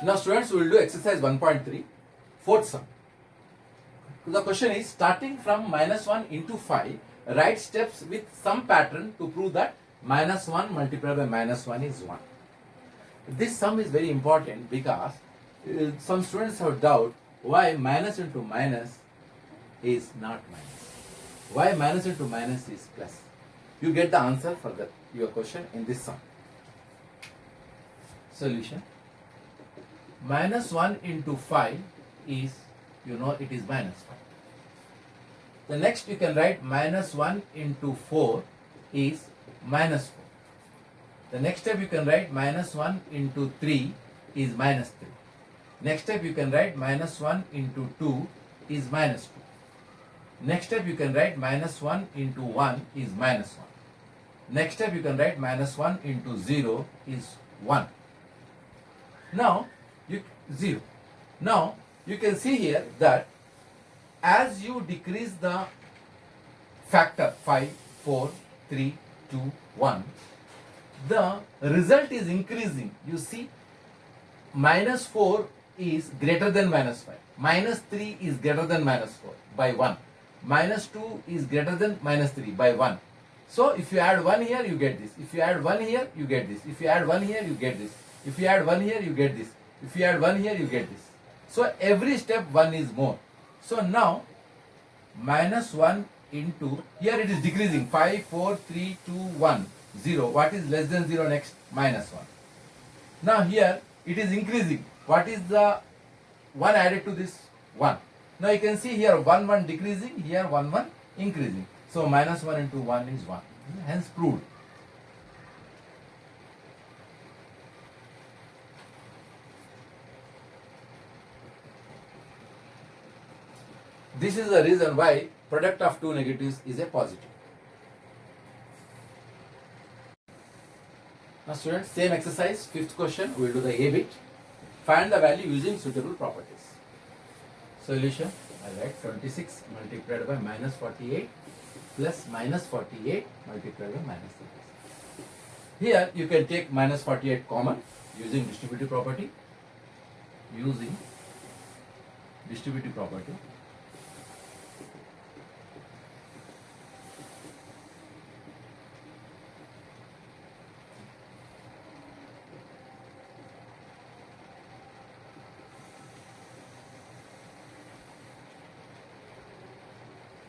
Now students, we will do exercise 1.3, fourth sum. The question is, starting from minus 1 into 5, write steps with some pattern to prove that minus 1 multiplied by minus 1 is 1. This sum is very important because some students have doubt why minus into minus is not minus. Why minus into minus is plus. You get the answer for your question in this sum. Solution. Minus 1 into 5 is, it is minus 5. The next you can write minus 1 into 4 is minus 4. The next step you can write minus 1 into 3 is minus 3. Next step you can write minus 1 into 2 is minus 2. Next step you can write minus 1 into 1 is minus 1. Next step you can write minus 1 into 0 is 1. Now, 0. Now, you can see here that as you decrease the factor 5, 4, 3, 2, 1, the result is increasing. You see, minus 4 is greater than minus 5. Minus 3 is greater than minus 4 by 1. Minus 2 is greater than minus 3 by 1. So, if you add 1 here, you get this. If you add 1 here, you get this. If you add 1 here, you get this. If you add 1 here, you get this. If you add 1 here, you get this. So, every step 1 is more. So, now, minus 1 into, here it is decreasing, 5, 4, 3, 2, 1, 0. What is less than 0 next? Minus 1. Now, here it is increasing. What is the 1 added to this? 1. Now, you can see here 1, 1 decreasing, here 1, 1 increasing. So, minus 1 into 1 is 1. Hence, proved. This is the reason why product of two negatives is a positive. Now students, same exercise, fifth question, we will do the A bit. Find the value using suitable properties. Solution, I write 26 multiplied by minus 48 plus minus 48 multiplied by minus 36. Here you can take minus 48 common using distributive property. Using distributive property.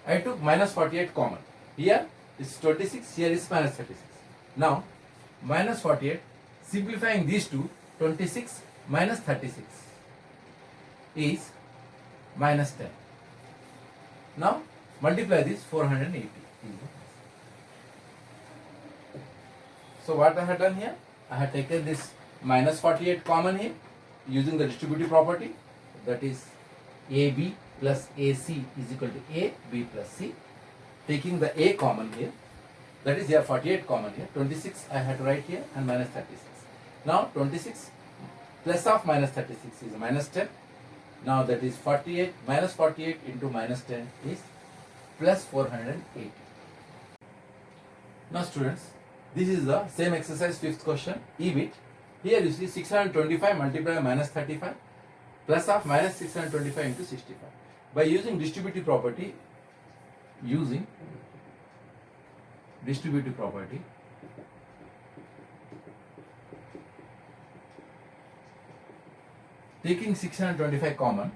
I took minus 48 common. Here is 26, here is minus 36. Now, minus 48, simplifying these two, 26 minus 36 is minus 10. Now, multiply this 480. So, what I have done here? I have taken this minus 48 common here using the distributive property, that is AB plus AC is equal to A, B plus C. Taking the A common here, that is here 48 common here, 26 I had to write here and minus 36. Now 26 plus of minus 36 is minus 10. Now that is 48, minus 48 into minus 10 is plus 480. Now students, this is the same exercise, fifth question, E bit. Here you see 625 multiplied by minus 35 plus of minus 625 into 65. By using distributive property, taking 625 common,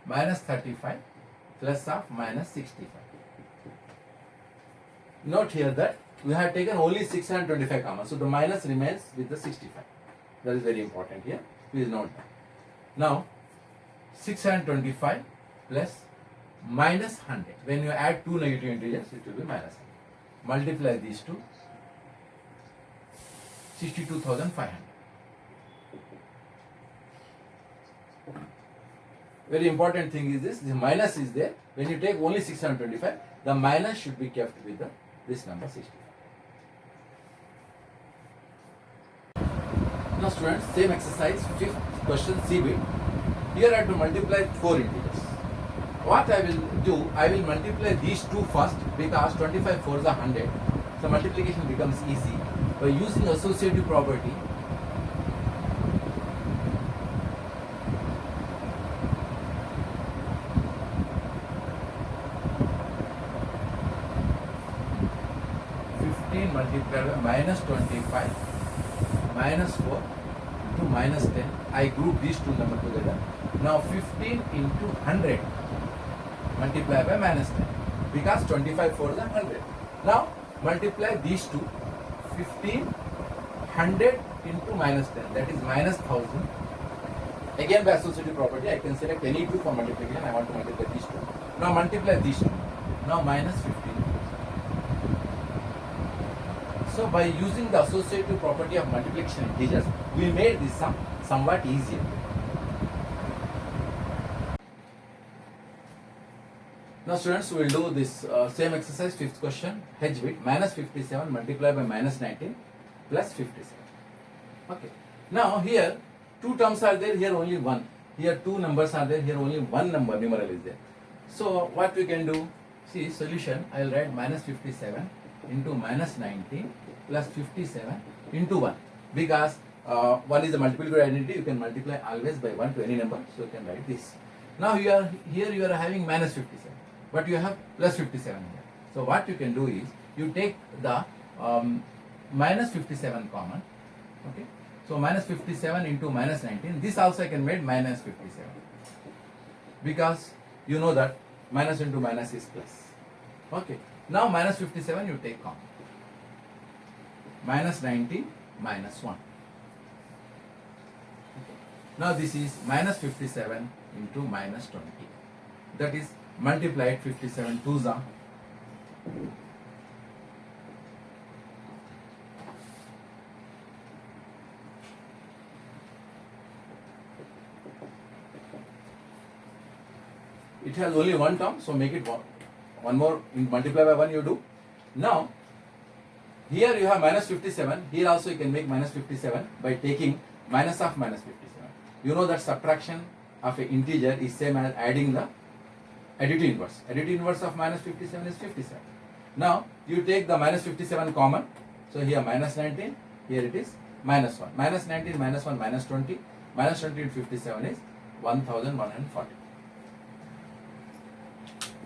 minus 35 plus of minus 65. Note here that we have taken only 625 common, so the minus remains with the 65. That is very important here. Please note that. Now, 625 plus minus 100. When you add two negative integers, it will be minus 100. Multiply these two, 62,500. Very important thing is this, the minus is there. When you take only 625, the minus should be kept with this number 65. Now students, same exercise, fifth question, C bit. Here I have to multiply 4 integers. What I will do, I will multiply these two first because 25 4s are 100. So multiplication becomes easy. By using associative property, multiplied by minus 25 minus 4 to minus 10. I group these two numbers together. Now 15 into 100 multiplied by minus 10 because 25 4 is 100. Now multiply these two, 15 100 into minus 10, that is minus 1000. Again by associative property I can select any two for multiplication. I want to multiply these two. Now multiply these two. Now minus 15. So by using the associative property of multiplication integers, we made this sum somewhat easier. Now students, we will do this same exercise, fifth question, h bit, minus 57 multiplied by minus 19 plus 57. Okay. Now here two terms are there, here only one. Here two numbers are there, here only one number numeral is there. So what we can do, see solution, I will write minus 57 into minus 19 plus 57 into 1, because 1 is a multiplicative identity, you can multiply always by 1 to any number, so you can write this. Now here you are having minus 57, but you have plus 57 here. So what you can do is, you take the minus 57 common, okay. So minus 57 into minus 19, this also I can make minus 57, because you know that minus into minus is plus. Okay. Now minus 57 you take common. Minus 19 minus 1. Okay. Now this is minus 57 into minus 20. That is multiplied 57 twos are. It has only one term, so make it one more, multiply by 1 you do. Now here you have minus 57, here also you can make minus 57 by taking minus of minus 57. You know that subtraction of an integer is same as adding the additive inverse. Additive inverse of minus 57 is 57. Now you take the minus 57 common, so here minus 19, here it is minus 1. Minus 19 minus 1 minus 20, minus 20 into 57 is 1140.